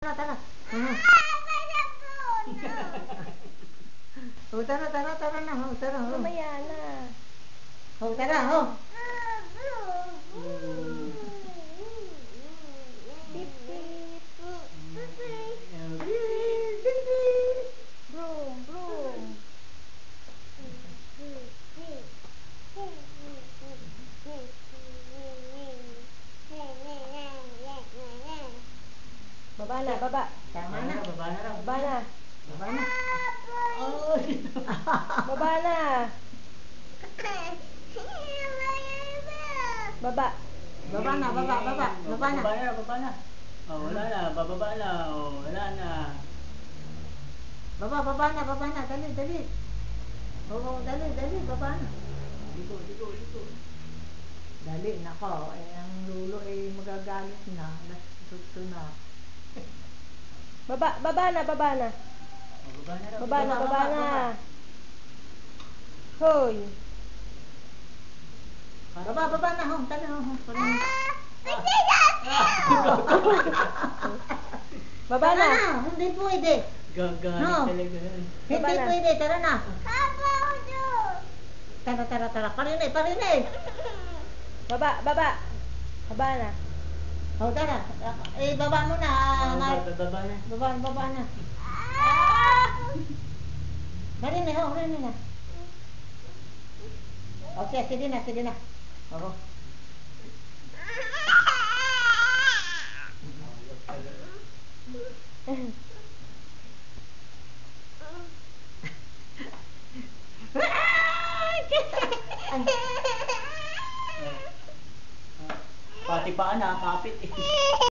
na, tara. Oh, tara na. Oh, tara. Oh. Mamaya na. Oh, tara, oh. Beep, beep. Broom, broom. Baba na, baba. Tama na. Baba na raw. Baba na. Baba na. Oh, Baba na. Baba. Baba na. Baba na. Oh, wala na. Bababa na. Oh, wala na. Baba na. Dali. Oo, dali. Baba na. Liko. Dali, nako. Ang lulo magagalit na. Nasuto na. Baba na. Oh, baba na raw. Baba na. Hoy. Baba na. Hong, tali, hong. Baba na. Hindi pwede. Gagalit No. talaga. Hindi Baba na. pwede. Tara na. Tara. Parinay. Baba na. Oh, tara. Baba mo na. Baba na. Baba na. Marinay na. Okay, sige na. Oo. Pati paa na, kapit eh.